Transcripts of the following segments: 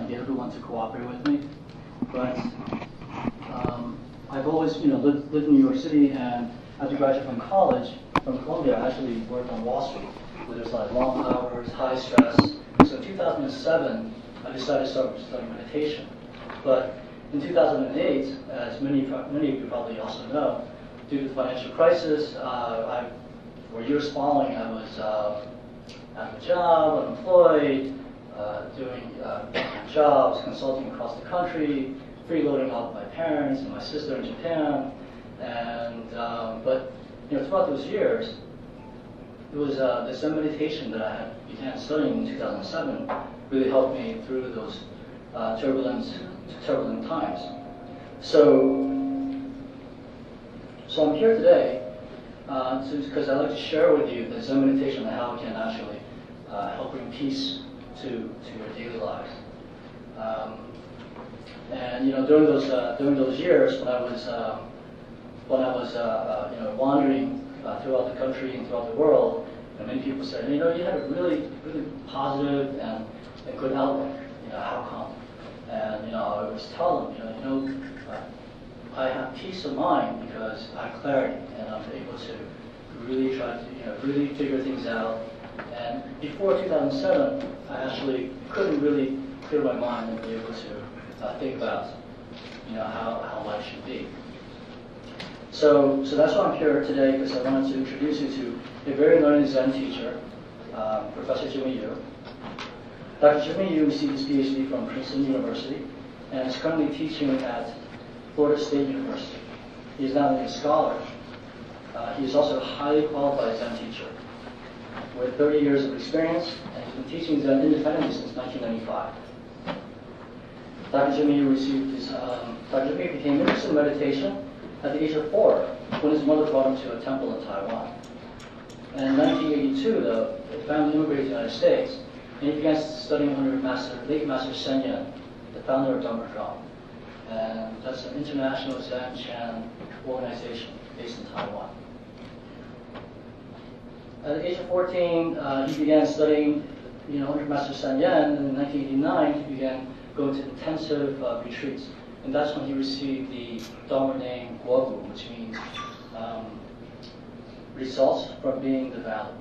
get everyone to cooperate with me. But I've always, lived in New York City, and after graduating from college, from Columbia, I actually worked on Wall Street, where there's like long hours, high stress. So in 2007, I decided to start studying meditation. But in 2008, as many of you probably also know, due to the financial crisis, for years following, I was out of a job, unemployed, doing jobs, consulting across the country, freeloading off my parents and my sister in Japan. And but throughout those years, it was the Zen meditation that I had began studying in 2007 really helped me through those turbulent times. So I'm here today because I'd like to share with you the Zen meditation and how it can actually help bring peace to your daily lives. And during those years when I was wandering throughout the country and throughout the world, and many people said, you had a really positive and good outlook. How come? And I always tell them, I have peace of mind because I have clarity, and I'm able to really try to really figure things out. And before 2007, I actually couldn't really clear my mind and be able to think about how life should be. So that's why I'm here today, because I wanted to introduce you to a very learned Zen teacher, Professor Jimmy Yu. Dr. Jimmy Yu received his PhD from Princeton University and is currently teaching at Florida State University. He is not only a scholar, he is also a highly qualified Zen teacher with 30 years of experience, and he's been teaching Zen independently since 1995. Dr. Jimmy became interested in meditation at the age of 4 when his mother brought him to a temple in Taiwan. And in 1982, though, the family immigrated to the United States, and he began studying under late Master Sen Yen, the founder of Dharma Drum. And that's an international Zen Chan organization based in Taiwan. At the age of 14, he began studying, under Master Sen Yen, and in 1989, he began going to intensive retreats. And that's when he received the Dharma name Guogu, which means results from being the valid.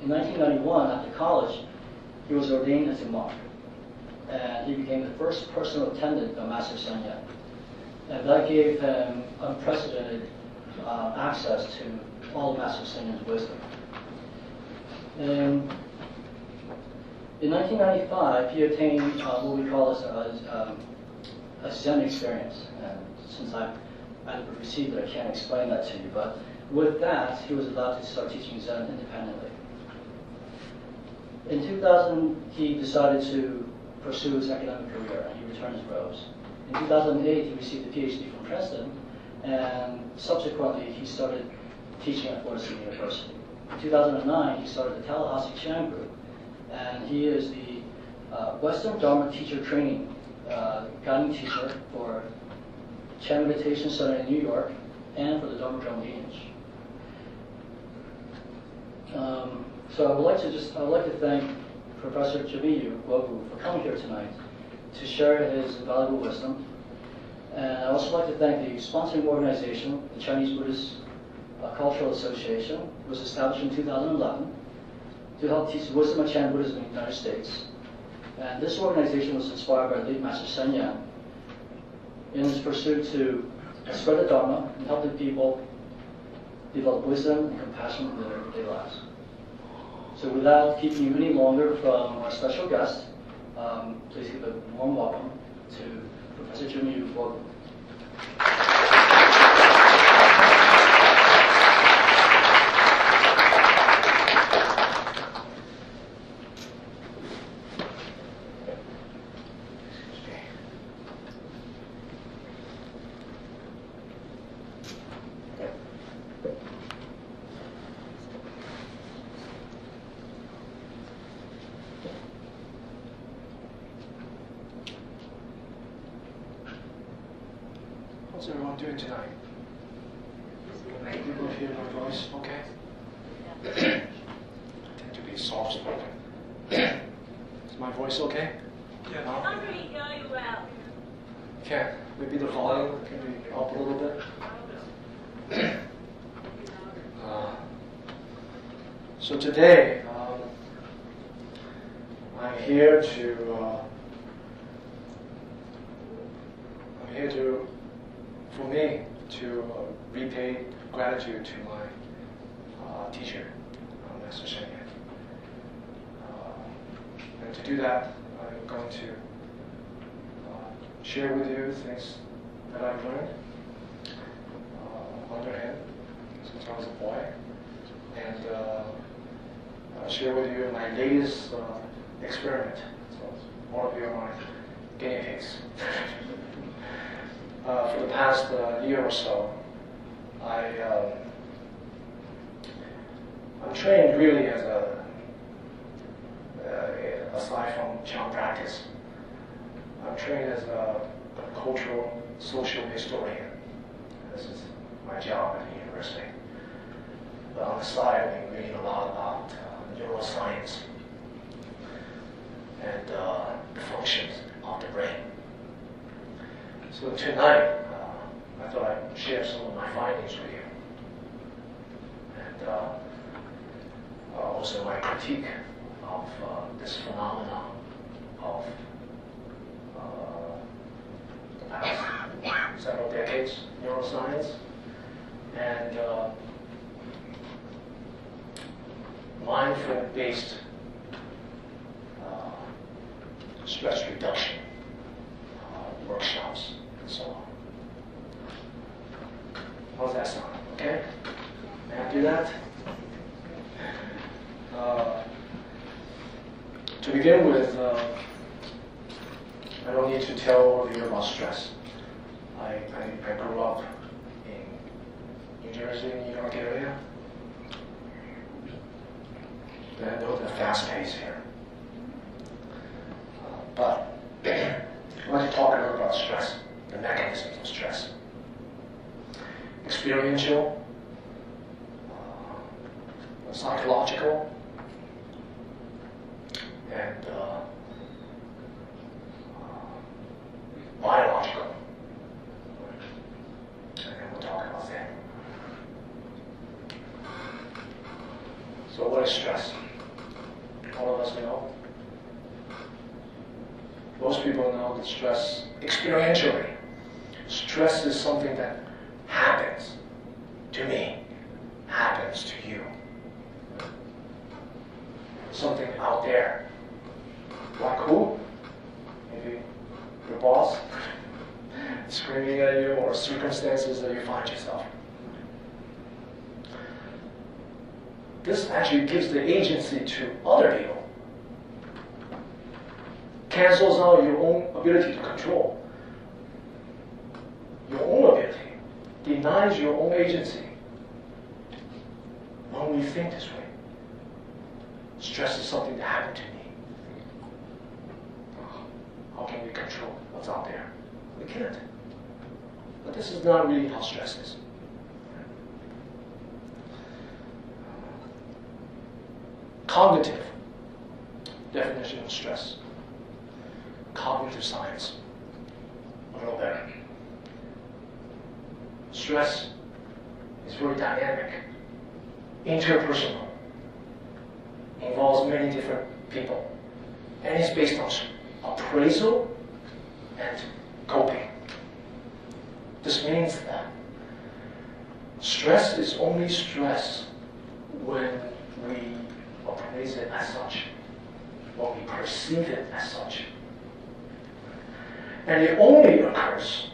In 1991, after college, he was ordained as a monk, and he became the first personal attendant of Master Sen Yen. And that gave him unprecedented access to all of Master Sen Yen's wisdom. And in 1995, he attained what we call a Zen experience. And since I received it, I can't explain that to you. But with that, he was allowed to start teaching Zen independently. In 2000, he decided to pursue his academic career, and he returned his robes. In 2008, he received a PhD from Princeton, and subsequently, he started teaching at Florida State University. In 2009, he started the Tallahassee Chan Group, and he is the Western Dharma Teacher Training guiding teacher for Chan Meditation Center in New York and for the Dharma Drum lineage. So I would like to thank Professor Jimmy Yu for coming here tonight to share his valuable wisdom. And I'd also like to thank the sponsoring organization, the Chinese Buddhist Cultural Association. It was established in 2011 to help teach wisdom of Chan Buddhism in the United States. And this organization was inspired by late Master Sen Yen in his pursuit to spread the Dharma and help the people develop wisdom and compassion in their everyday lives. So without keeping you any longer from our special guest, please give a warm welcome to Professor Jimmy Yu. Welcome. How's everyone doing tonight? People hear my voice okay? I tend to be soft spoken. Is my voice okay? Yeah. Can't really hear you well. Can maybe the volume can be up a little bit. So today, I'm here for me to repay gratitude to my teacher, Master Shen Yan. And to do that, I'm going to share with you things that I've learned under him since I was a boy, and share with you my latest experiment. So all of you are my guinea pigs. For the past year or so, I'm trained really as aside from Qigong practice, I'm trained as a cultural social historian. This is my job at the university. But on the side, I've been reading a lot about neuroscience and the functions of the brain. So tonight, I thought I'd share some of my findings with you, and also my critique of this phenomenon of the past several decades, neuroscience, and mindful-based stress reduction workshops and so on. How's that sound? Okay? May I do that? To begin with, I don't need to tell all of you about stress. I grew up in New Jersey, New York area. And I know the fast pace here. But I'd like to talk a little about stress, the mechanisms of stress. Experiential, psychological, and biological. And then we'll talk about that. So what is stress? All of us know. Most people know that stress, experientially, stress is something that happens to me, happens to you. Something out there. Like who? Maybe your boss screaming at you, or circumstances that you find yourself. This actually gives the agency to other people. Cancels out your own ability to control. Your own ability. Denies your own agency. When we think this way, stress is something that happened to me. How can we control what's out there? We can't. But this is not really how stress is. Cognitive definition of stress. Cognitive science. A little better. Stress is very dynamic, interpersonal, involves many different people, and is based on appraisal and coping. This means that stress is only stress when we appraise it as such, when we perceive it as such. And it only occurs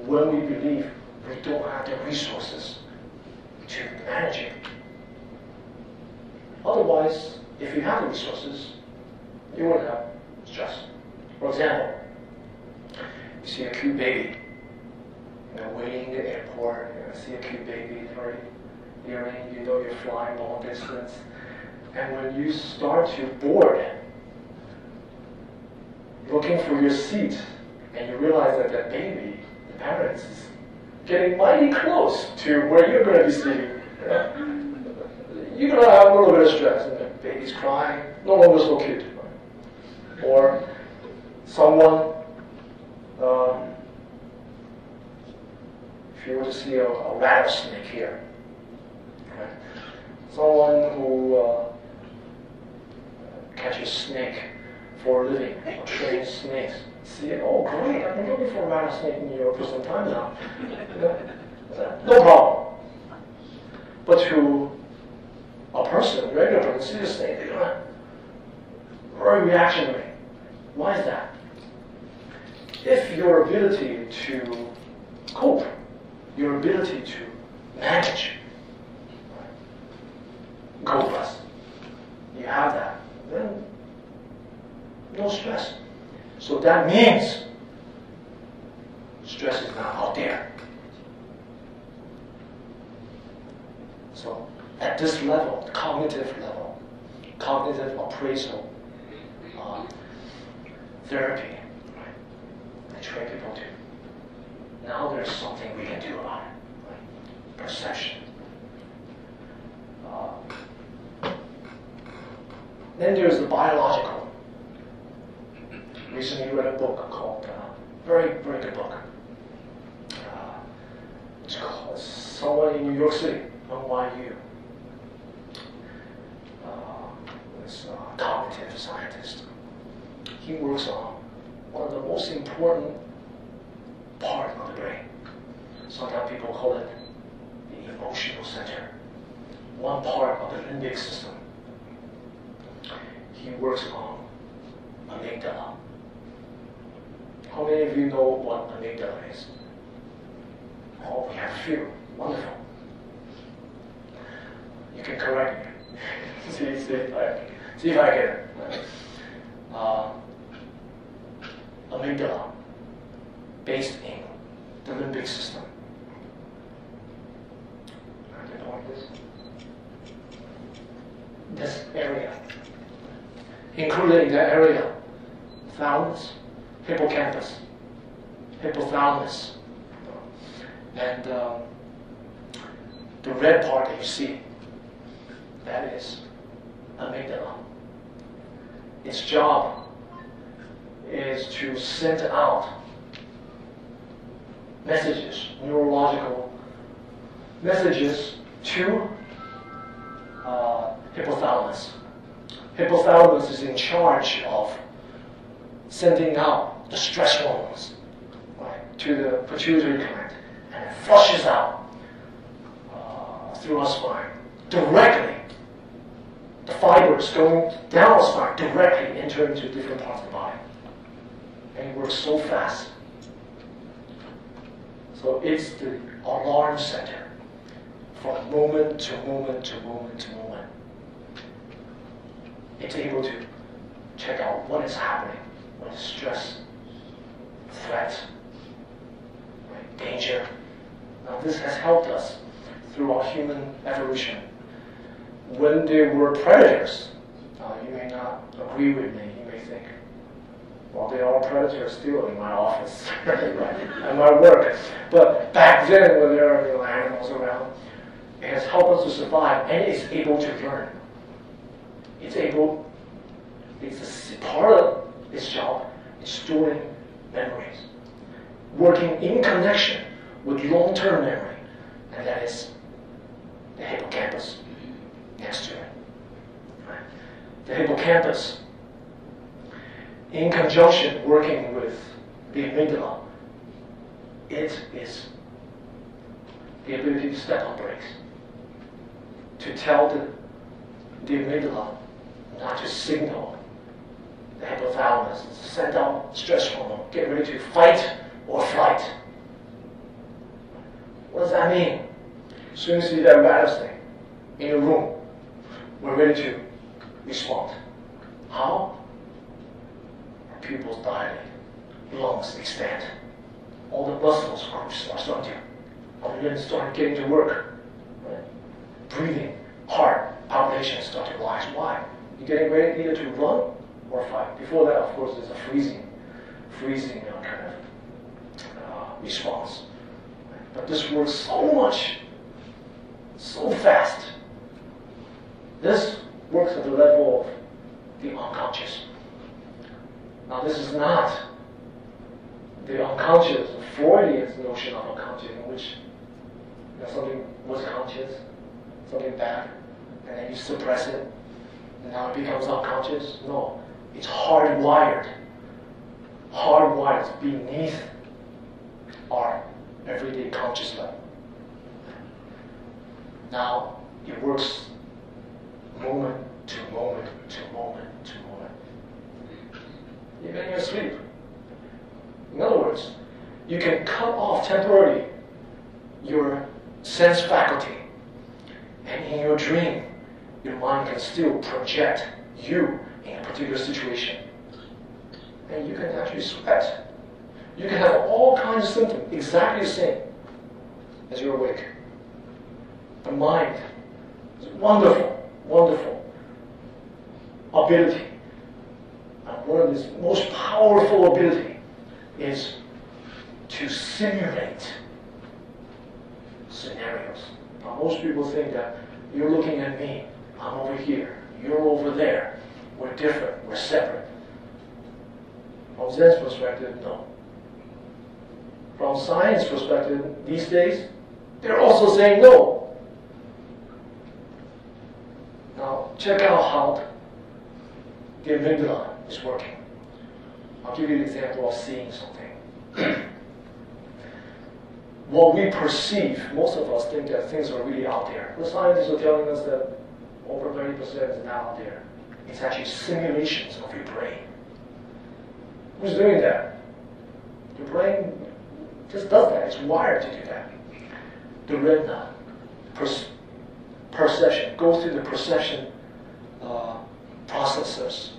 when we believe we don't have the resources to manage it. Otherwise, if you have the resources, you wouldn't have stress. For example, you see a cute baby, waiting in the airport, see a cute baby, very nearing, you know you're flying long distance, and when you start to board, looking for your seat, and you realize that that baby, the parents, is getting mighty close to where you're going to be sitting. You're going to have a little bit of stress, and the baby's crying, no longer so cute. Or someone, if you were to see a rattlesnake here, right? Someone who catches snake for a living, or trains snakes. See, oh great, I've been looking for a rattlesnake in New York for some time now. No problem. But to a person, a regular person, see a snake, they're gonna very reactionary. Why is that? If your ability to cope, your ability to manage, cobras, you have that, then no stress. So that means stress is not out there. So at this level, the cognitive level, cognitive appraisal therapy, right? I train people to. Now there's something we can do about it, right? Perception. Then there's the biological. Recently read a book called, very good book. It's called someone in New York City, NYU. This cognitive scientist. He works on one of the most important part of the brain. Sometimes people call it the emotional center. One part of the limbic system. He works on amygdala. How many of you know what amygdala is? Oh, we have a few. Wonderful. You can correct me. see if I get it. Amygdala, based in the limbic system. I don't know what this area. Included in that area, thalamus, hippocampus, hypothalamus, and the red part that you see, that is amygdala. Its job is to send out messages, neurological messages to hypothalamus. Hypothalamus is in charge of sending out the stress hormones, right, to the pituitary gland, and it flushes out through our spine directly. The fibers going down our spine directly enter into different parts of the body. And it works so fast. So it's the alarm center from moment to moment to moment to moment. It's able to check out what is happening, what is stress, threat, right, danger. Now this has helped us through our human evolution. When there were predators, you may not agree with me, you may think, well, there are predators still in my office, right, and my work. But back then, when there are animals around, it has helped us to survive, and it's able to learn. It's part of its job is storing memories, working in connection with long-term memory, and that is the hippocampus next to it. Right? The hippocampus, in conjunction working with the amygdala, it is the ability to step on brakes, to tell the amygdala not to signal the hypothalamus, to send out stress hormone, get ready to fight or flight. What does that mean? As soon as you see that rattlesnake in the room, we're ready to respond. How? Our pupils dilate, lungs expand, all the muscles groups are starting to, our limbs start getting to work. Right? Breathing, heart, palpitations start to rise. Why? You're getting ready either to run or fight. Before that, of course, there's a freezing kind of response. But this works so much, so fast. This works at the level of the unconscious. Now this is not the unconscious, Freudian notion of unconscious, in which something was conscious, something bad, and then you suppress it, and now it becomes unconscious. No, it's hardwired. Hardwired beneath our everyday conscious level. Now it works moment to moment to moment to moment. Even in your sleep. In other words, you can cut off temporarily your sense faculty, and in your dream, your mind can still project you in a particular situation. And you can actually sweat. You can have all kinds of symptoms exactly the same as you're awake. The mind is wonderful, wonderful ability. And one of its most powerful ability is to simulate scenarios. Now, most people think that you're looking at me, I'm over here, you're over there, we're different, we're separate. From Zen's perspective, no. From science perspective, these days, they're also saying no. Now, check out how the amygdala is working. I'll give you an example of seeing something. What we perceive, most of us think that things are really out there. The scientists are telling us that over 30% is not out there. It's actually simulations of your brain. Who's doing that? Your brain just does that. It's wired to do that. The retina, perception, goes through the perception processors,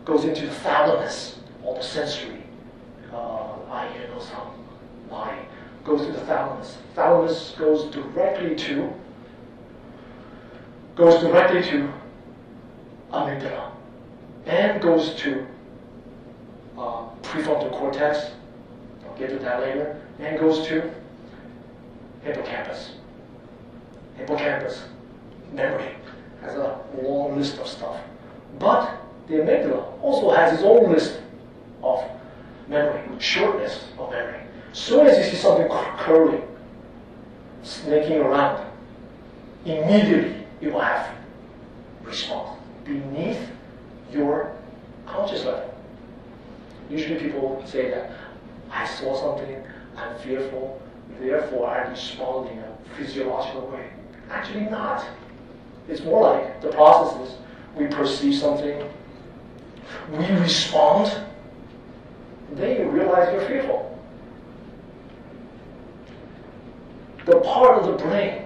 goes into the thalamus, all the sensory, eye, nose, tongue, body, goes to the thalamus. Thalamus goes directly to amygdala, and goes to prefrontal cortex. I'll get to that later. And goes to hippocampus. Hippocampus, memory, has a long list of stuff. But the amygdala also has its own list of memory, short list of memory. As soon as you see something curling, snaking around, immediately you will have response beneath your conscious level. Usually people say that, I saw something, I'm fearful, therefore I respond in a physiological way. Actually not. It's more like the process is we perceive something, we respond, then you realize you're fearful. The part of the brain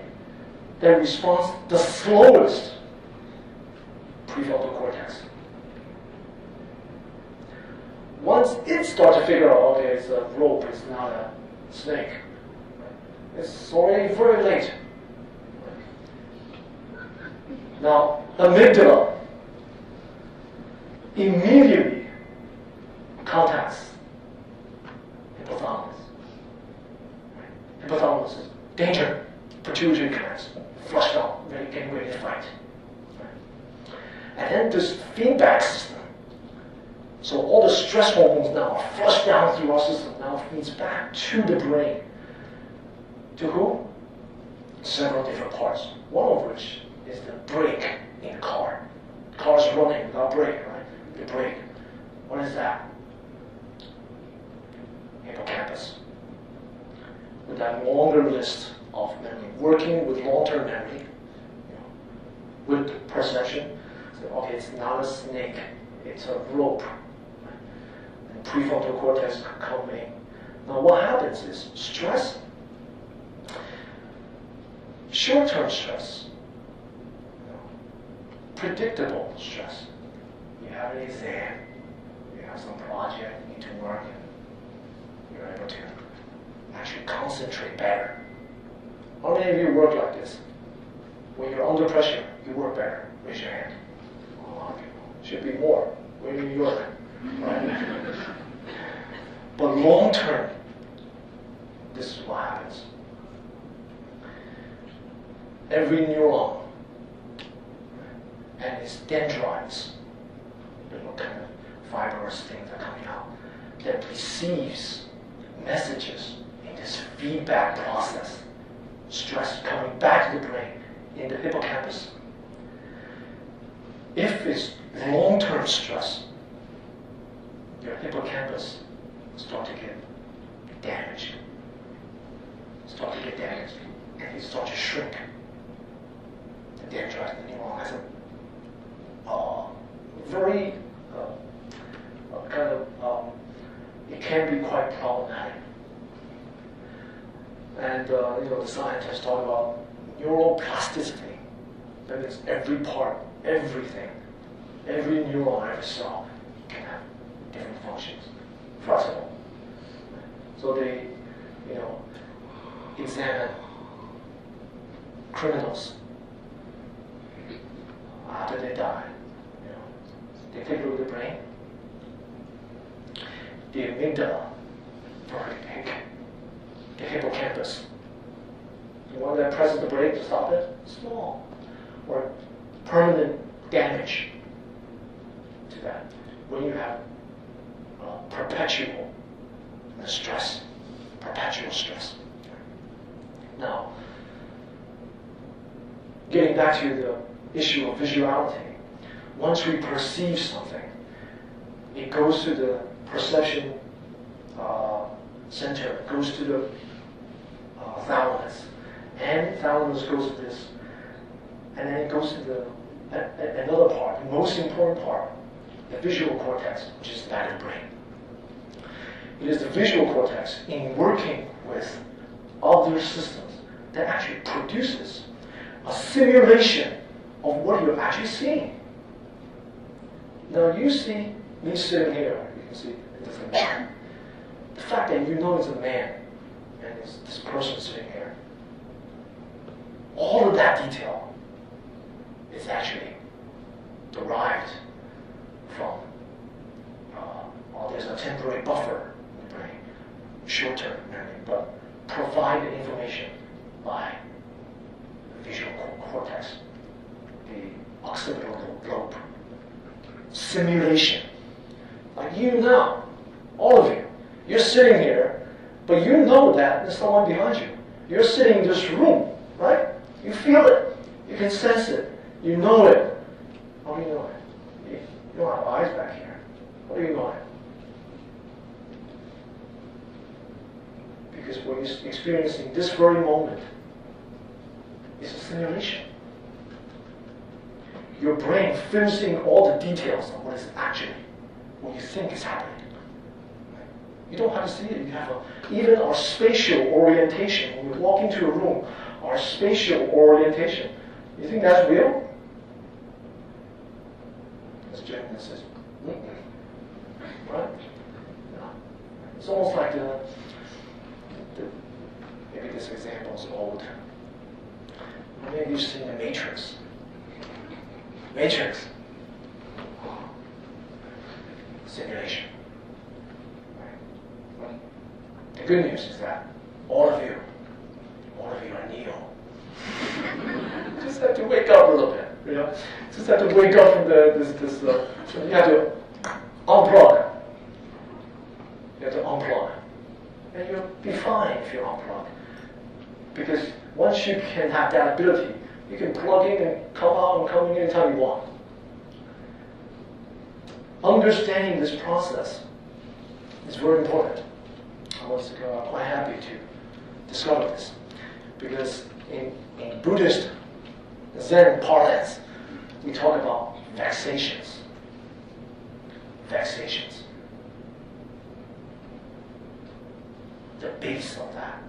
that responds the slowest, prefrontal cortex. Once it starts to figure out, okay, it's a rope, it's not a snake, it's already very late. Now, amygdala immediately contacts hypothalamus. Hypothalamus is danger, pituitary glands, flushed out, getting ready to fight. And then this feedback system, so all the stress hormones now are flushed down through our system, now feeds back to the brain. To who? Several different parts, one of which is the brake in the car. The car's running without brake, right? The brake. What is that? Hippocampus. With that longer list of memory, working with long-term memory, with perception. So, okay, it's not a snake, it's a rope. Right? And prefrontal cortex come in. Now what happens is stress, short-term stress, predictable stress. You have an exam, you have some project, you need to work, and you're able to actually concentrate better. How many of you work like this? When you're under pressure, you work better. Raise your hand. A lot of people. Should be more. We're in New York. Right? But long term, this is what happens. Every neuron and its dendrites, little kind of fibrous things are coming out, that receives messages in this feedback process, stress coming back to the brain in the hippocampus. If it's long-term stress, your hippocampus start to get damaged, and it starts to shrink. The dendrite in the neuron has a very it can be quite problematic. And the scientists talk about neuroplasticity. That means every part, everything, every neuron, every cell can have different functions. Flexible. So they, examine criminals after they die. They take a look at the brain. The amygdala, very big. The hippocampus. The one that presses the brake to stop it, small. Or permanent damage to that. When you have perpetual stress. Now, getting back to the issue of visuality, once we perceive something, it goes to the perception center, it goes to the thalamus, and thalamus goes to this, and then it goes to another part, the most important part, the visual cortex, which is that of the brain. It is the visual cortex in working with other systems that actually produces a simulation of what you're actually seeing. Now you see me sitting here, you can see it doesn't matter. The fact that you know it's a man and it's this person sitting here, all of that detail is actually derived from, there's a temporary buffer in the brain, short-term memory, but provided information by the visual cortex, the occipital lobe. Simulation. Like you now, all of you, you're sitting here, but you know that there's someone behind you. You're sitting in this room, right? You feel it. You can sense it. You know it. How do you know it? You don't have eyes back here. How do you know it? Because what you're experiencing this very moment is a simulation. Your brain fills in all the details of what is actually, what you think is happening. You don't have to see it. You have even our spatial orientation. When we walk into a room, our spatial orientation. You think that's real? This gentleman says, right? No. It's almost like maybe this example is old. Maybe you've seen the Matrix. Matrix. Simulation. Right? The good news is that all of you are Neo. Just have to wake up a little bit, Just have to wake up from you have to unplug. You have to unplug. And you'll be fine if you unplug. Because once you can have that ability, you can plug in and come out and come in anytime you want. Understanding this process is very important. I was quite happy to discover this. Because in Buddhist Zen parlance, we talk about vexations. Vexations. The base of that,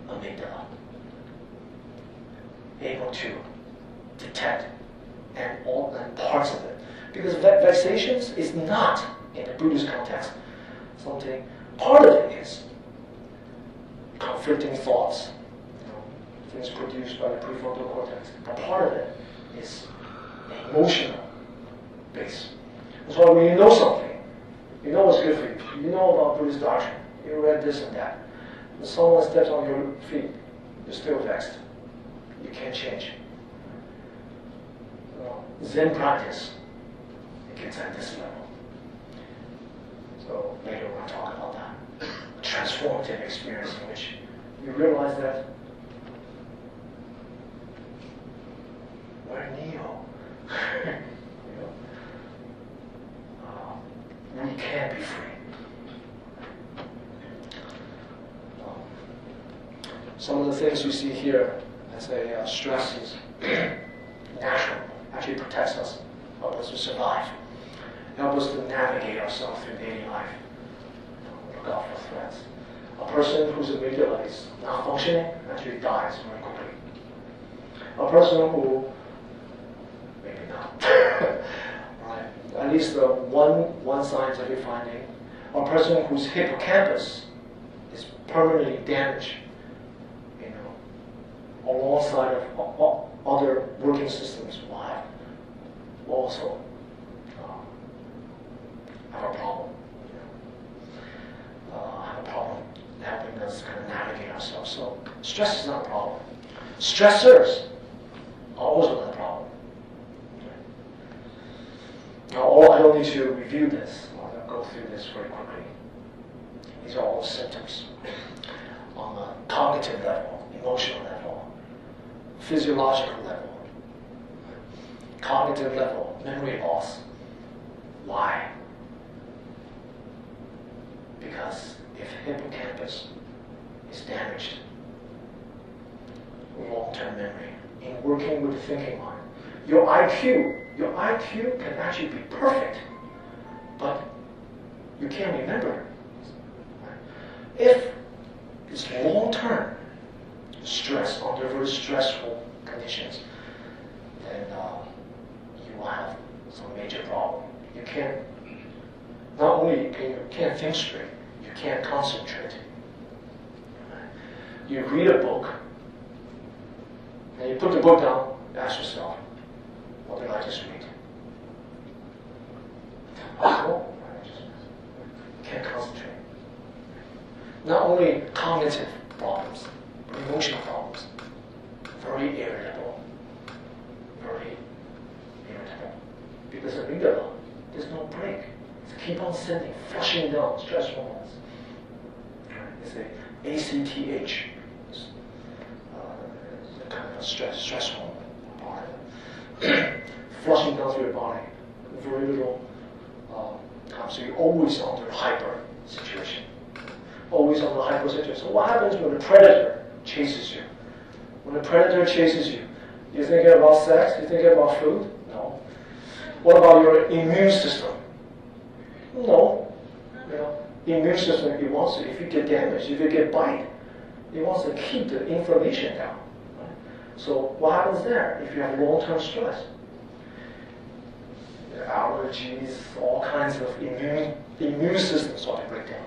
amygdala, able to detect and all the parts of it. Because vexations is not, in the Buddhist context, something, part of it is conflicting thoughts, things produced by the prefrontal cortex. But part of it is the emotional base. That's why when you know something, you know what's good for you, you know about Buddhist doctrine, you read this and that. When someone steps on your feet, you're still vexed. You can't change. Zen practice, it gets at this level. So later we'll talk about that. A transformative experience in which you realize that we're Neo. You know, we can be free. Some of the things you see here as a stress is natural, actually protects us, helps us to survive, helps us to navigate ourselves through daily life. Look out for threats. A person whose amygdala is not functioning actually dies very quickly. A person who, maybe not, right? At least one scientific finding, a person whose hippocampus is permanently damaged, alongside of other working systems will also have a problem. Have a problem helping us kind of navigate ourselves. So stress is not a problem. Stressors are also not a problem. Now, I don't need to review this. I'll go through this very quickly. These are all symptoms on a cognitive level, emotional level, physiological level, cognitive level, memory loss. Why? Because if hippocampus is damaged, long-term memory, in working with the thinking mind, your IQ can actually be perfect, but you can't remember. If it's long-term stress under very stressful conditions, then you will have some major problem. You can't, not only you can't think straight, you can't concentrate. You read a book, and you put the book down, ask yourself, what did I just read? Oh, you can't concentrate. Not only cognitive problems, but emotional problems. Very irritable. Because of amygdala, there's no break. It's keep on sending, flushing down stress hormones. It's a ACTH. It's a kind of a stress hormone. Flushing down through your body. Very little time. So you're always under hyper situation. Always under hyper situation. So what happens when a predator chases you? When a predator chases you, you thinking about sex? You thinking about food? No. What about your immune system? No. You know, immune system, it wants to, if you get damaged, if you get bite, it wants to keep the inflammation down. Right? So what happens there if you have long-term stress? Allergies, all kinds of immune systems start to break down.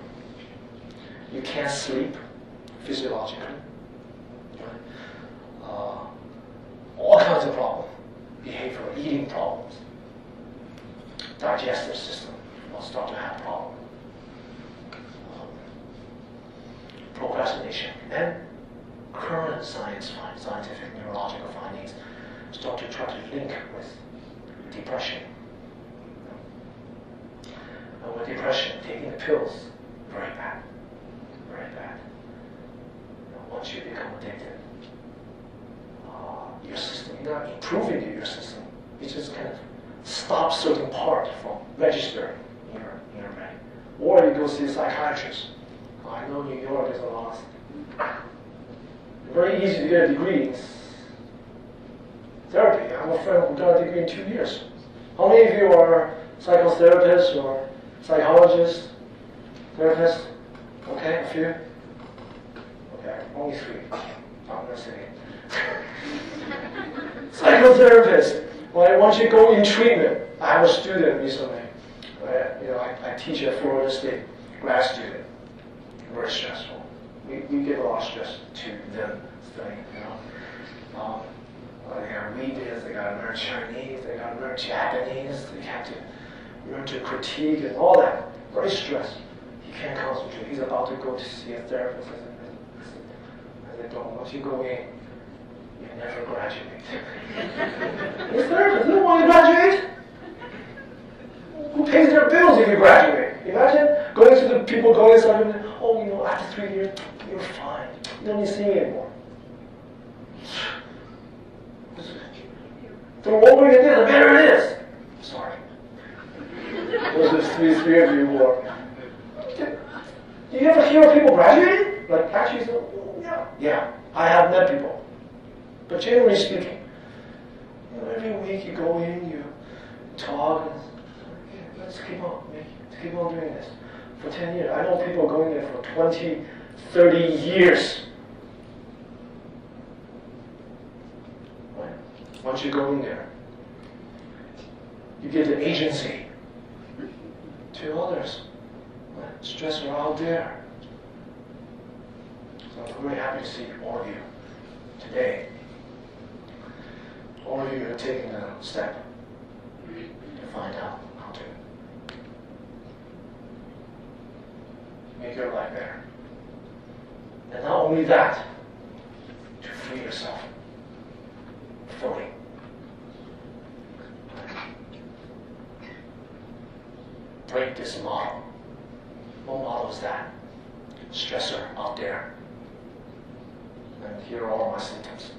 You can't sleep physiologically. All kinds of problems, behavioral, eating problems, digestive system will start to have problems. Procrastination and current scientific neurological findings start to try to link with depression. And with depression, taking the pills, very bad. Very bad. Once you become addicted, your system, you're not improving your system. It just kind of stops certain part from registering in your brain. Or you go see a psychiatrist. I know New York is a lot. Very easy to get a degree in therapy. I have a friend who got a degree in 2 years. How many of you are psychotherapists or psychologists, therapists? Okay, a few? Okay, only 3. I'm going to say it. Psychotherapist. Well, once you go in treatment, I have a student recently. I teach at Florida State, grad student. Very stressful. We give a lot of stress to them studying. They got to read this, they got to learn Chinese, they got to learn Japanese, they have to learn to critique and all that. Very stressed. He can't concentrate. He's about to go to see a therapist. I said, don't. Once you go in, you never graduate. His therapist doesn't want to graduate. Who pays their bills if you graduate? Imagine went to the people going inside, and oh, you know, after 3 years, you're fine. You don't need to see me anymore. The longer you get, the better it is. Sorry. Those are three of you who are. Do you ever hear of people graduating? Like, actually, yeah, I have met people. But generally speaking, you know, every week you go in, you talk, and let's keep on doing this for 10 years. I know people going there for 20, 30 years. Right? Once you go in there, you get the agency to others. Right? Stressors are out there. So I'm very happy to see all of you today. All of you are taking a step to find out how to make your life better. And not only that, to free yourself fully. Break this model. What model is that? Stressor out there. And here are all my symptoms.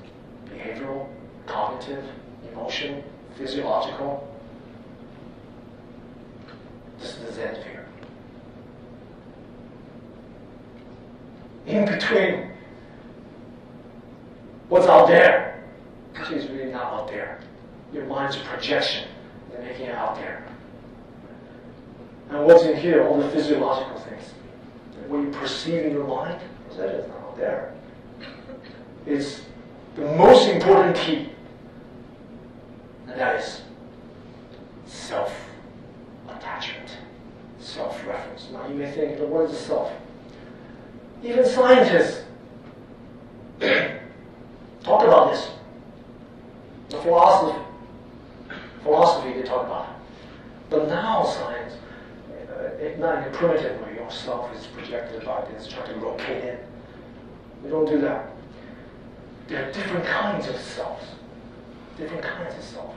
Behavioral, cognitive, emotional, physiological. This is the Zen fear. In between what's out there, actually it's really not out there. Your mind's a projection. They're making it out there. And what's in here, all the physiological things. What you perceive in your mind, that is not out there. It's the most important key. And that is self-attachment, self-reference. Now you may think, but what is the self? Even scientists talk about this. The philosophy they talk about it. But now science, not in a primitive way, your self is projected by this, trying to locate it. We don't do that. There are different kinds of selves. Different kinds of self.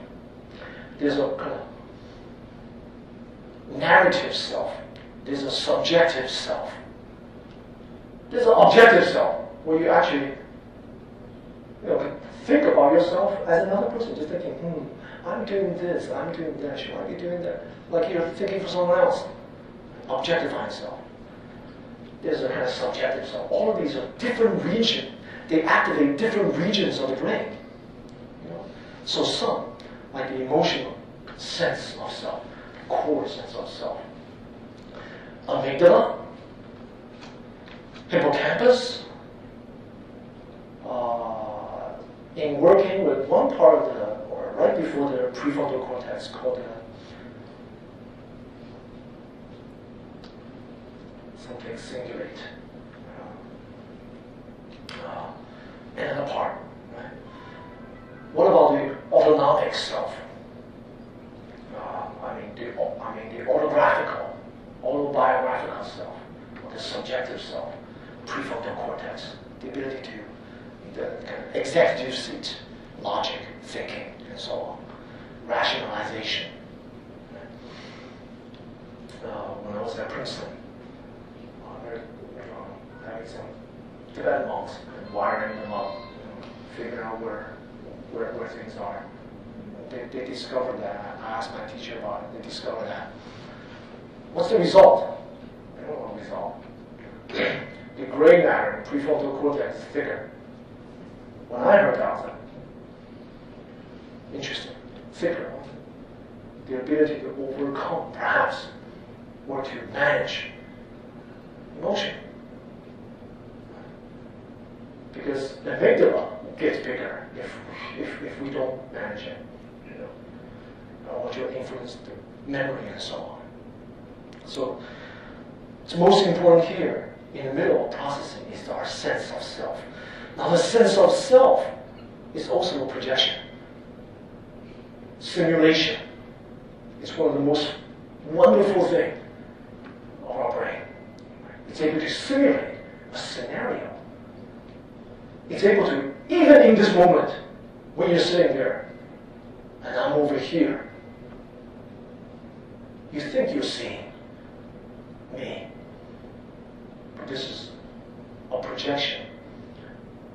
There's a kind of narrative self. There's a subjective self. There's an objective self, where you actually think about yourself as another person, just thinking, I'm doing this, I'm doing that, should I be doing that? Like you're thinking for someone else. Objectifying self. There's a kind of subjective self. All of these are different regions. They activate different regions of the brain. So some, like the emotional sense of self, core sense of self. Amygdala, hippocampus, in working with one part of the, or right before the prefrontal cortex called something cingulate. Another part. Right? What about the autonomic self? The autobiographical self, or the subjective self, prefrontal cortex, the ability to, the kind of executive seat, logic, thinking, and so on, rationalization. When I was at Princeton, having some Tibetan monks and wiring them up, figuring out where things are. They discovered that. I asked my teacher about it. They discovered that. What's the result? I don't know the result. The gray matter in the prefrontal cortex is thicker. When I heard that, I was like, interesting. Thicker. The ability to overcome, perhaps, or to manage emotion. Because the amygdala gets bigger if we don't manage it. What will influence the memory and so on. So it's most important here, in the middle of processing, is our sense of self. Now the sense of self is also a projection. Simulation is one of the most wonderful things of our brain. It's able to simulate a scenario. It's able to, even in this moment, when you're sitting there, and I'm over here, you think you're seeing me, but this is a projection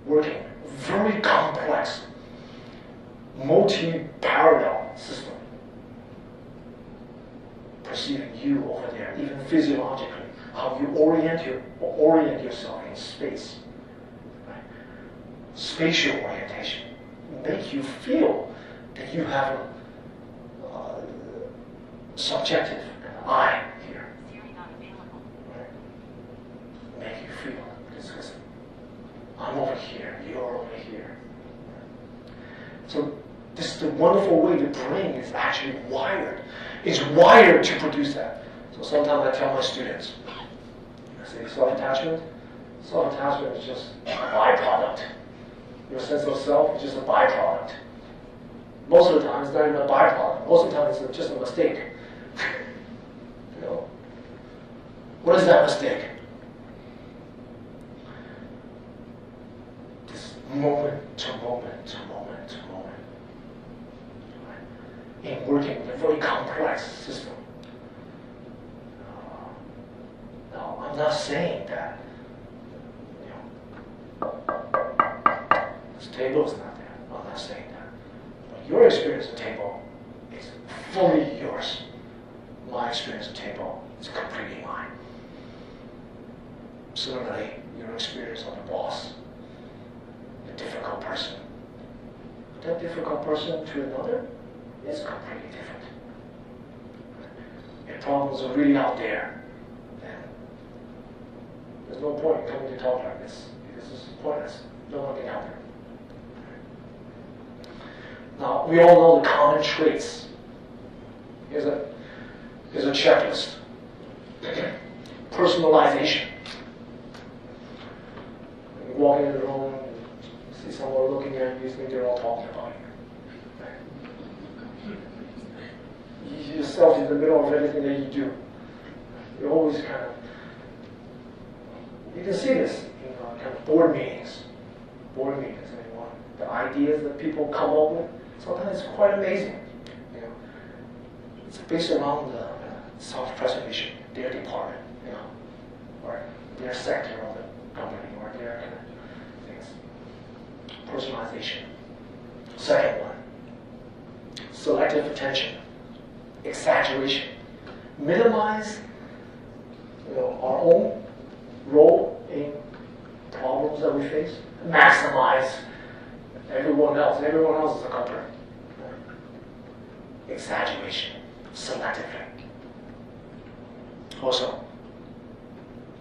working very complex, multi-parallel system, perceiving you over there, even physiologically, how you orient yourself in space. Right? Spatial orientation make you feel that you have a subjective I here. Right? Make you feel this. I'm over here, you're over here. So this is the wonderful way the brain is actually wired. It's wired to produce that. So sometimes I tell my students, I say self-attachment is just a byproduct. Your sense of self is just a byproduct. Most of the time it's not even a byproduct. Most of the time it's just a mistake. You know? What is that mistake? Moment to moment to moment to moment. Right? In working with a very complex system. Now, I'm not saying that, this table is not there. I'm not saying that. But your experience of table is fully yours. My experience of table is completely mine. Similarly, your experience of the boss, difficult person. That difficult person to another is completely different. If problems are really out there, then there's no point in coming to talk like this, because this is pointless. No one can help you. Now, we all know the common traits. Here's a checklist. Personalization. You walk into the room, see someone looking at you, you think they're all talking about you. You see yourself in the middle of everything that you do. You're always kind of, you can see this in kind of board meetings. Board meetings, the ideas that people come up with, sometimes it's quite amazing. You know, it's based around the self-preservation, their department, you know, or their sector of the company, or their kind of things. Personalization. Second one, selective attention, exaggeration. Minimize, our own role in problems that we face. Maximize everyone else. Everyone else is a culprit. Exaggeration, selectively. Also,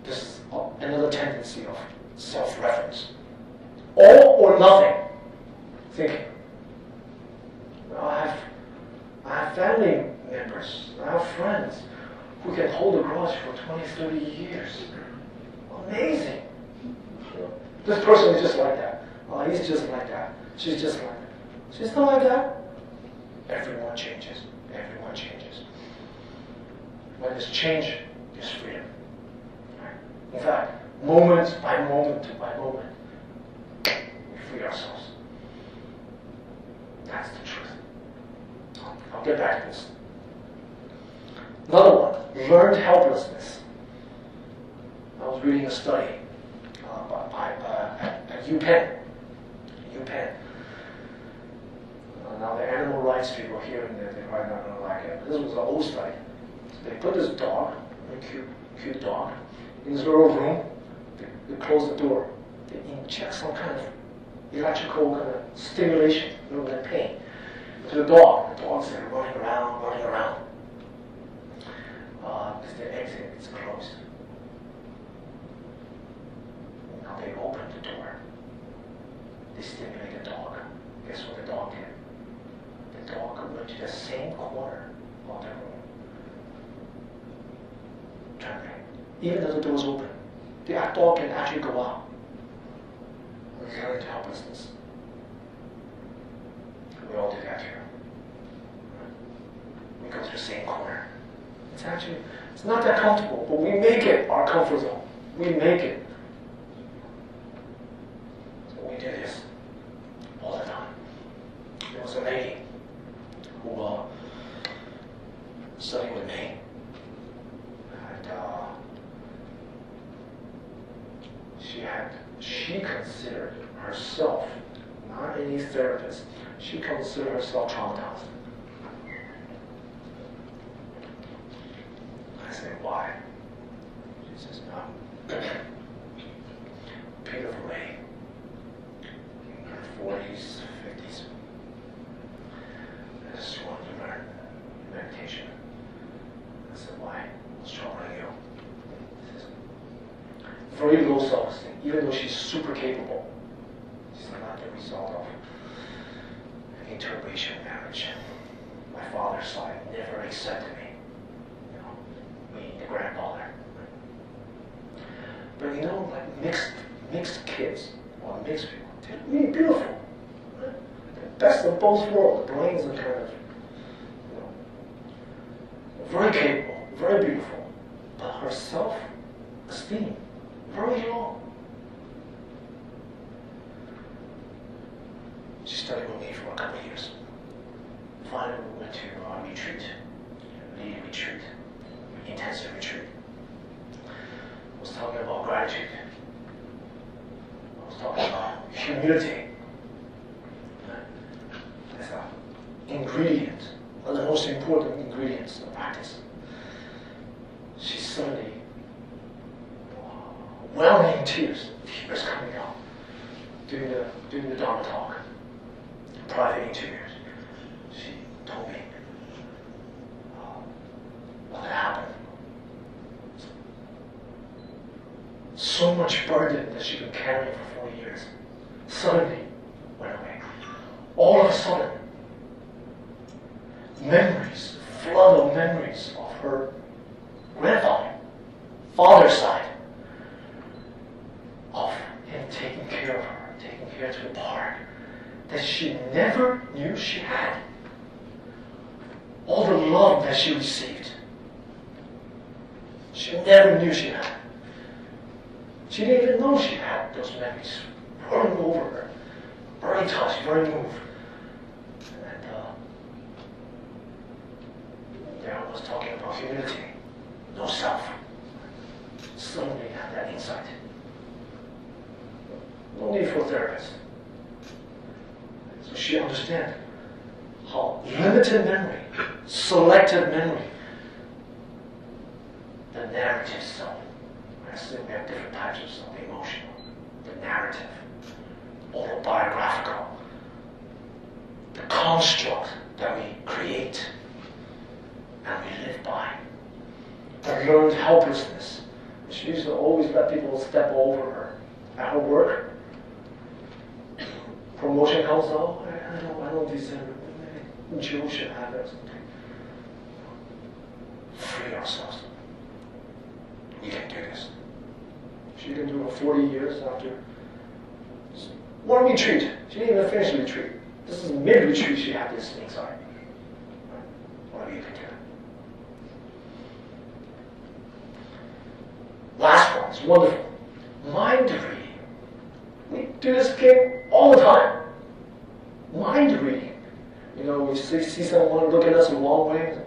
this is another tendency of self-reference. All or nothing thinking. I have family members, I have friends who can hold a grudge for 20, 30 years. Amazing. This person is just like that. Oh, he's just like that. She's just like that. She's not like that. Everyone changes. Everyone changes. When there's change, there's freedom. In fact, moment by moment by moment, we free ourselves. That's the truth. I'll get back to this. Another one, learned helplessness. I was reading a study at UPenn. Now the animal rights people here and there, they're probably not going to like it. But this was an old study. So they put this dog, a cute dog, in this little room. They close the door. They inject some kind of electrical kind of stimulation, that pain, to the dog. The dog's there running around. It's the exit, it's closed. Now they open the door. They stimulate the dog. Guess what the dog did? The dog went to the same corner of the room. Trembling. Even though the door's open, the dog can actually go out. Learned helplessness. We all do that here. We go to the same corner. It's not that comfortable, but we make it our comfort zone. We make it. So we do this all the time. There was a lady who studied with me. And considered herself, not any therapist, she considered herself traumatized. I say, why? She says, no. Beautiful lady, in her 40s, 50s. I just wanted to learn meditation. I said, why? What's troubling you? She says, very low self-esteem, even though she's super capable. She's not the result of an interracial marriage. My father's side never accepted me. You know, me, the grandfather. But you know, like mixed kids or mixed people, they're really beautiful. The best of both worlds. The brains are kind of, you know, very capable, very beautiful, but her self-esteem very low. She studied with me for a couple of years. Finally, we went to a retreat, leading retreat, intensive retreat. I was talking about gratitude. I was talking about humility. As an ingredient, one of the most important ingredients of practice. She suddenly, welling in tears coming out during the Dharma talk, private interviews. She told me what had happened. So much burden that she'd been carrying for 40 years suddenly went away. All of a sudden, memories, flood of memories of her grandfather, father's side, of him taking care of her, taking her to the park, that she never knew she had. All the love that she received, she never knew she had. She didn't even know she had those memories running over her. Very touched, very moved. And there I was talking about humility, no self. Suddenly had that insight. No need for a therapist. So she understands how limited memory, selective memory, the narrative self. I assume we have different types of self, emotional, the narrative, autobiographical, the construct that we create and we live by, the learned helplessness. She used to always let people step over her at her work. Promotion comes out, I don't deserve it. Joe should have it or something. Free ourselves. You can do this. She can do it 40 years after one retreat. She didn't even finish the retreat. This is mid-retreat she had this anxiety. Whatever you can do. Last one is wonderful. Mind reading. We do this game all the time. Mind reading. You know, we see someone look at us a long way.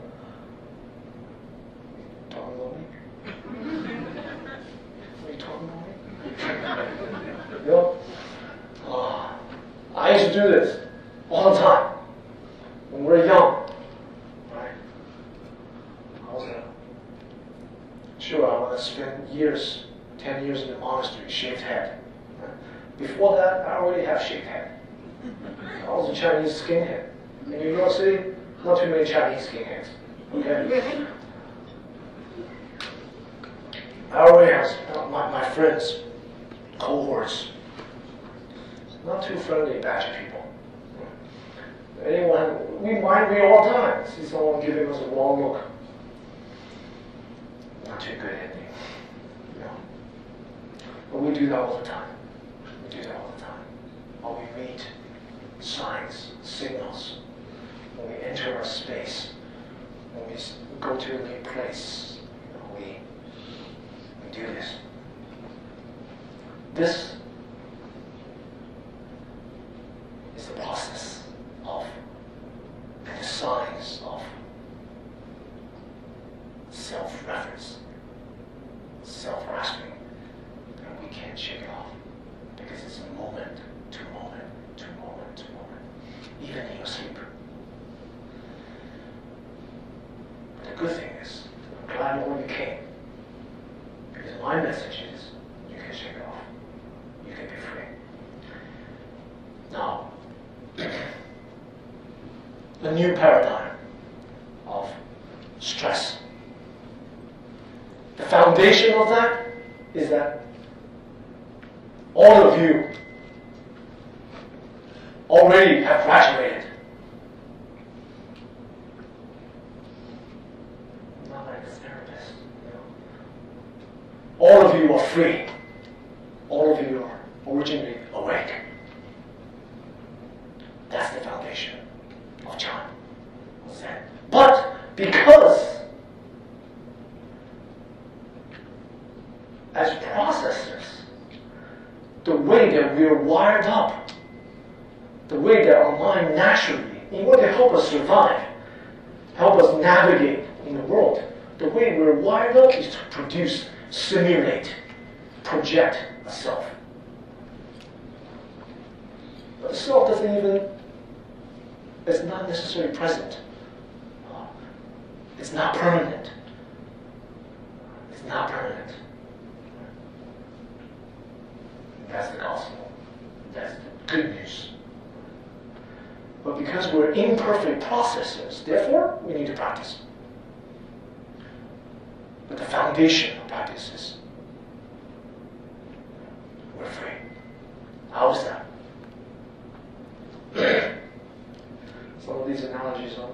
Talking about me? Are you talking about me? You know? I used to do this all the time when we were young. Right? I was sure I want to spend years, 10 years in the monastery, shaved head. Before that, I already have shaved head. I was a Chinese skinhead. In New York City, not too many Chinese skinheads. Okay? I already have my friends, cohorts, not too friendly batch of people. Anyone, we mind read all the time. See someone giving us a wrong look. Not too good at it. You know? But we do that all the time. We do that all the time. Or we read signs, signals. When we enter our space, when we go to a new place, you know, we do this. This is the process of and the signs of self-reference, self-grasping, and we can't shake it off because it's a moment to moment to moment to moment, even in your sleep. But the good thing is, I'm glad all you came. Because my message is, you can shake it off. You can be free. Now, a new paradigm of stress. The foundation of that is that all of you already have graduated. Not like a therapist, you know. All of you are free. All of you are originally awake. That's the foundation of John. But because as processors, the way that we are wired up, the way that our mind naturally, in order to help us survive, help us navigate in the world, the way we're wired up is to produce, simulate, project a self. But the self doesn't even, it's not necessarily present. It's not permanent. It's not permanent. That's the gospel. That's the good news. But because we're imperfect processors, therefore, we need to practice. But the foundation of practice is we're free. How is that? Some of these analogies are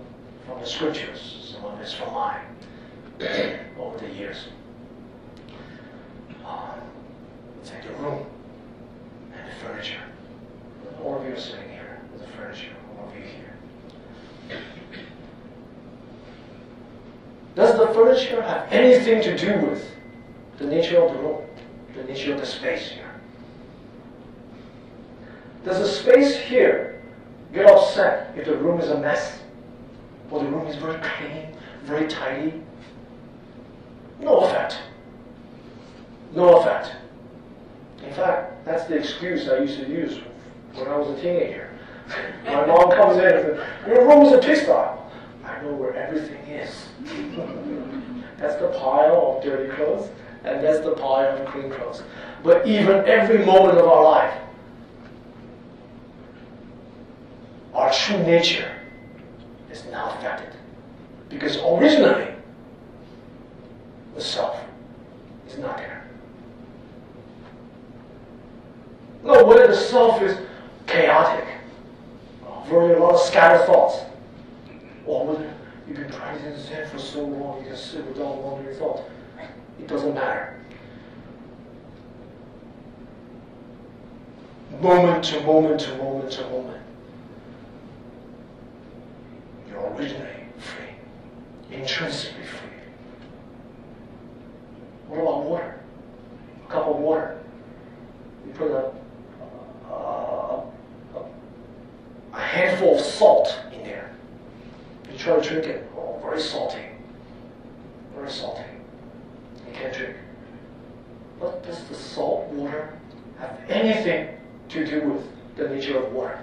from the scriptures. Some of it's from mine over the years. Take the room and the furniture. All of you are sitting here with the furniture. All of you here. Does the furniture have anything to do with the nature of the room, the nature of the space here? Does the space here get upset if the room is a mess? Or the room is very clean, very tidy? No effect. No effect. In fact, that's the excuse I used to use when I was a teenager. My mom comes in and says, your room is a pigsty. I know where everything is. That's the pile of dirty clothes, and that's the pile of clean clothes. But even every moment of our life, our true nature is now affected. Because originally, the self is not there. No, whether the self is chaotic, very a lot of scattered thoughts, or whether you've been practicing Zen for so long you can sit without wandering thought, it doesn't matter. Moment to moment to moment to moment, you're originally free, intrinsically free. What about water? A cup of water. You put a handful of salt in there. You try to drink it. Oh, very salty. Very salty. You can't drink. But does the salt water have anything to do with the nature of water?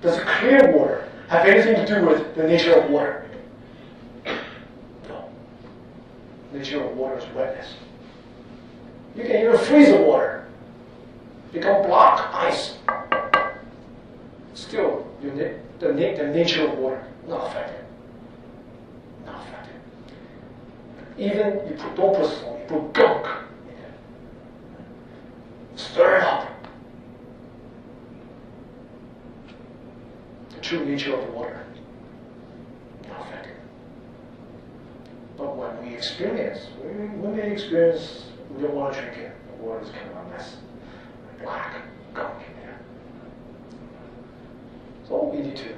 Does clear water have anything to do with the nature of water? No. The nature of water is wetness. You can even freeze the water. Become block, ice. Still, the nature of water, not affected. Not affected. Even don't put salt, you put gunk in it. Stir it up. The true nature of the water, not affected. But when we experience, we don't want to drink it. The water is kind of a mess. Black gunk in there. So we need to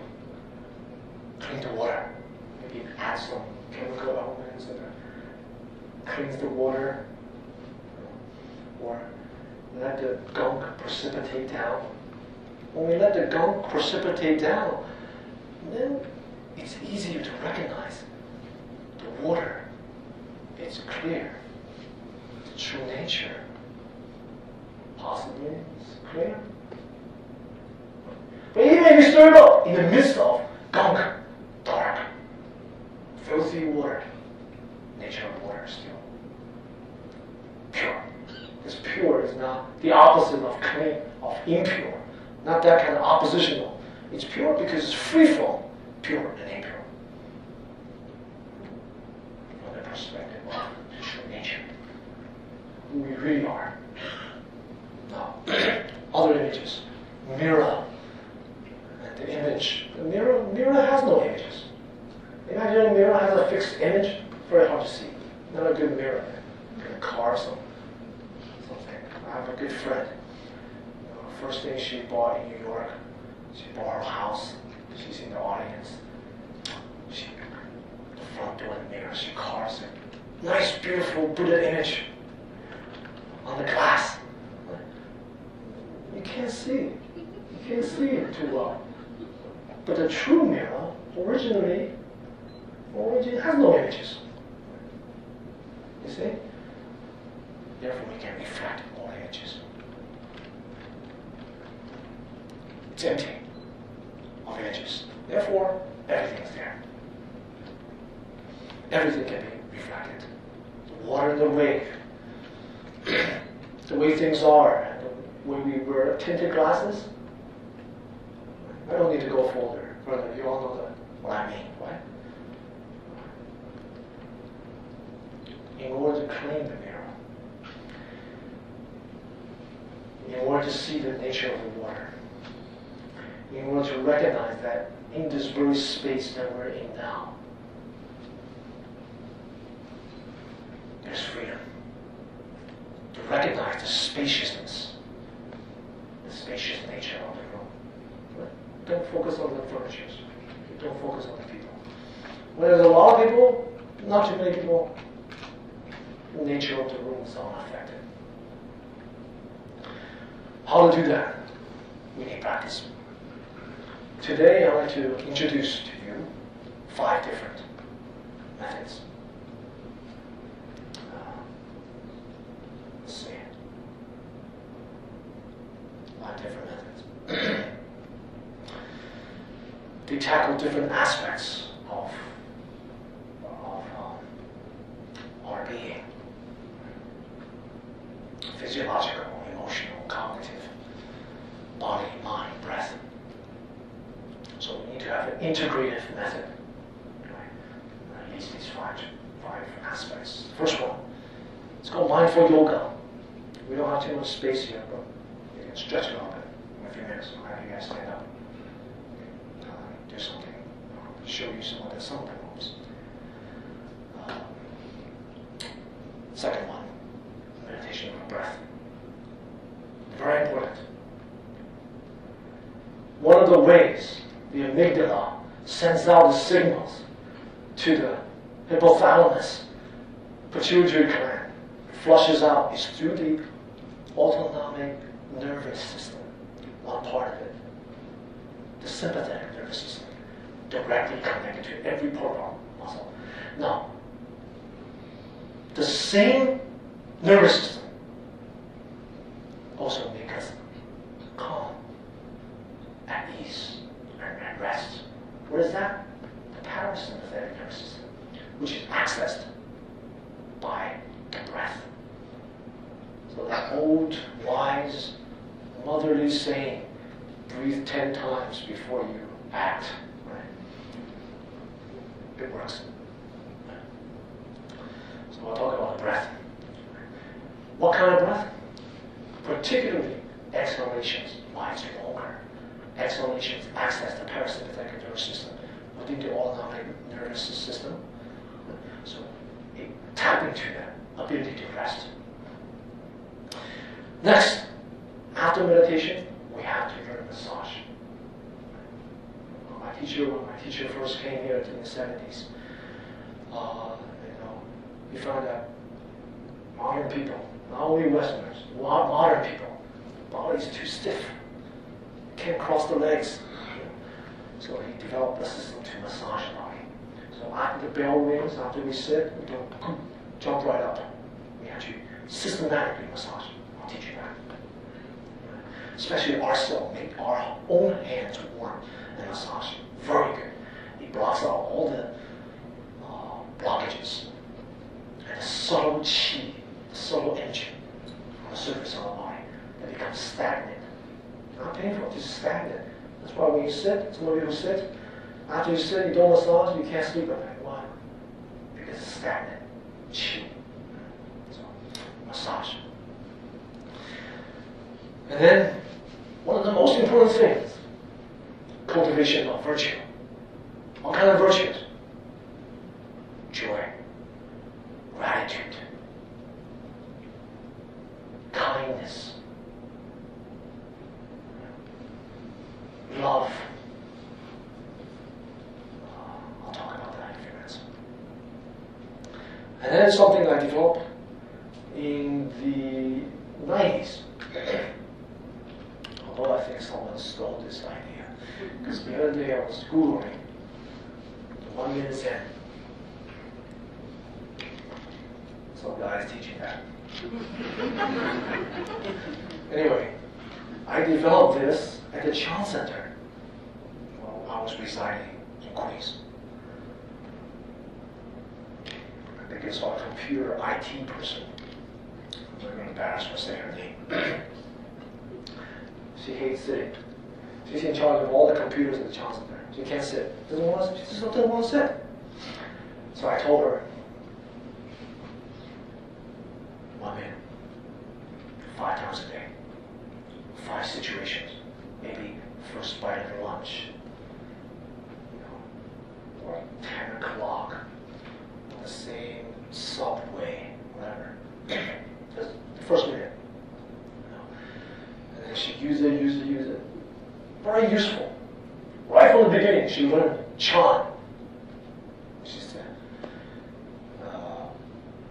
clean the water. Maybe add some chemical elements that cleans the water. Or let the gunk precipitate down. When we let the gunk precipitate down, then it's easier to recognize the water. It's clear. The true nature. Possibly it's clear. But it may be stirred up in the midst of gunk, dark, filthy water. Nature of water is still pure. This pure is not the opposite of clean, of impure. Not that kind of oppositional. It's pure because it's free from pure and impure. From the perspective of true nature. Who we really are. Now, other images. Mirror. And the image. The mirror has no images. Imagine a mirror has a fixed image. Very hard to see. Not a good mirror. In a car or something. I have a good friend. First thing she bought in New York, she bought her house. She's in the audience. She, the front door and mirror, she carves a nice, beautiful Buddha image on the glass. You can't see it. You can't see it too well. But the true mirror, originally has no images. You see? Therefore, we can reflect all images. It's empty of images. Therefore, everything is there. Everything can be reflected. The water and the wave, the way things are, and the way we wear tinted glasses. I don't need to go further. You all know what I mean, right? In order to clean the mirror, in order to see the nature of the water, in order to recognize that in this very space that we're in now, there's freedom. To recognize the spaciousness, the spacious nature of the room. Don't focus on the furniture. Don't focus on the people. When there's a lot of people, not too many people, the nature of the room is unaffected. How to do that? We need practice. Today, I'd like to introduce to you 5 different methods. Let's see. 5 different methods. They tackle different aspects of our being. Physiological, emotional, cognitive, body, mind, breath. So we need to have an integrative method. Right? At least these five aspects. First one, it's called mindful yoga. We don't have too much space here, but you can stretch it a little bit in a few minutes. I'll have you guys stand up. Do something. I'll show you some of the moves. Second one, meditation of breath. Very important. One of the ways the amygdala sends out the signals to the hypothalamus, pituitary gland, flushes out is through the autonomic nervous system, one part of it. The sympathetic nervous system, directly connected to every part of our muscle. Now, the same nervous system also makes us calm, at ease, and at rest. What is that? The parasympathetic nervous system, which is accessed by the breath. So that old, wise, motherly saying, breathe 10 times before you act. Right? It works. So we'll talk about the breath. What kind of breath? Particularly exhalations. Why it's longer? Exhalations access the parasympathetic nervous system within the autonomic nervous system. So tap into that ability to rest. Next, after meditation, we have to learn massage. When my teacher first came here in the 70s, we found that modern people, not only Westerners, modern people, the body is too stiff. Can't cross the legs. So he developed a system to massage the body. So after the bell rings, after we sit, we don't jump right up. We have to systematically massage. I'll teach you that. especially ourselves, make our own hands warm and massage. Very good. It blocks out all the blockages and the subtle qi, the subtle energy on the surface of the body that becomes stagnant. Not painful, just stagnant. That's why when you sit, some people sit, after you sit, you don't massage, you can't sleep at night. Why? Because it's stagnant. Qi. So, massage. And then, one of the most important things, cultivation of virtue. What kind of virtues? Joy, gratitude, kindness, love. I'll talk about that in a few minutes. And then something I developed in the 90s. Although I think someone stole this idea. Because the other day I was Googling the 1 minute Zen. Some guy is teaching that. Anyway, I developed this at the Chan Center while I was residing in Queens. I think it's our computer IT person. I'm very embarrassed to say her name. She hates sitting. She's in charge of all the computers at the Chan Center. She can't sit. She just doesn't want to sit. So I told her, 1 minute, 5 times a day, 5 situations, maybe first bite of lunch, or 10 o'clock, on the same subway, whatever. Just the first minute. And then she use it. Very useful. Right from the beginning, she learned Chan. She said,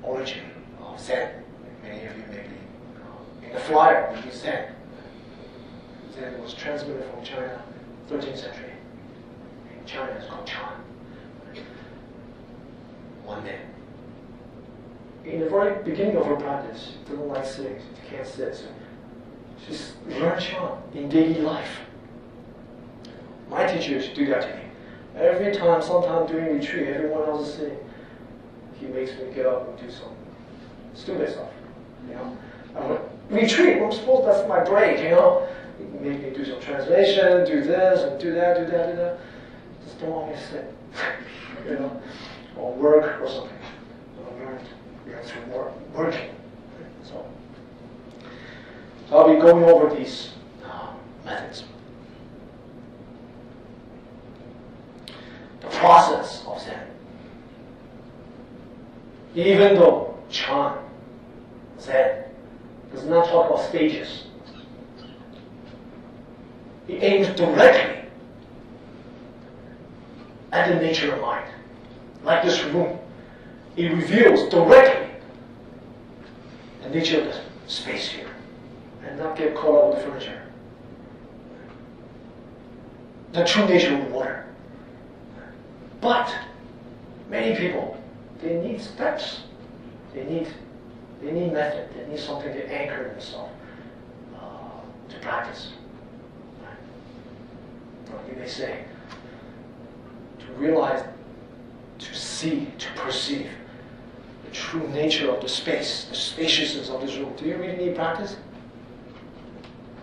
origin of Zen. Many of you may be in the flyer, we use Zen. Zen was transmitted from China, 13th century. In China, it's called Chan. 1 minute. In the very beginning of her practice, she doesn't like sitting. She can't sit. So she's learned Chan in daily life. My teacher used to do that to me. Every time, sometime during retreat, everyone else is sitting, he makes me get up and do some stupid stuff. You know, I went, retreat. I'm supposed that's my break. You know, he make me do some translation, do this and do that. Just don't want me to sit. You know, or work or something. I learned through working. So I'll be going over these methods. The process of Zen. Even though Chan, Zen, does not talk about stages, it aims directly at the nature of mind. Like this room, it reveals directly the nature of the space here, and not get caught up with the furniture. The true nature of water. But many people, they need steps. They need method. They need something to anchor themselves to practice. You may say, to realize, to see, to perceive the true nature of the space, the spaciousness of this room. Do you really need practice?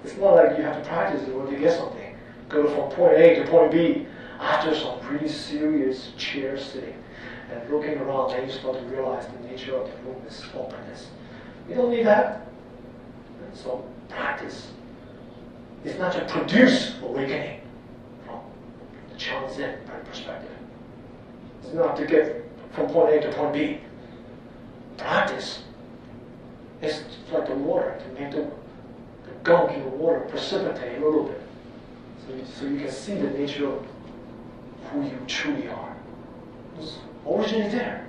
It's not like you have to practice in order to get something. Go from point A to point B after some pretty serious chair sitting and looking around, then you start to realize the nature of the room is openness. You don't need that. And so practice is not to produce awakening from the Chan Zen perspective. It's not to get from point A to point B. Practice is like the water, to make the gunk in the water precipitate a little bit. So you can see the nature of who you truly are. It's originally there.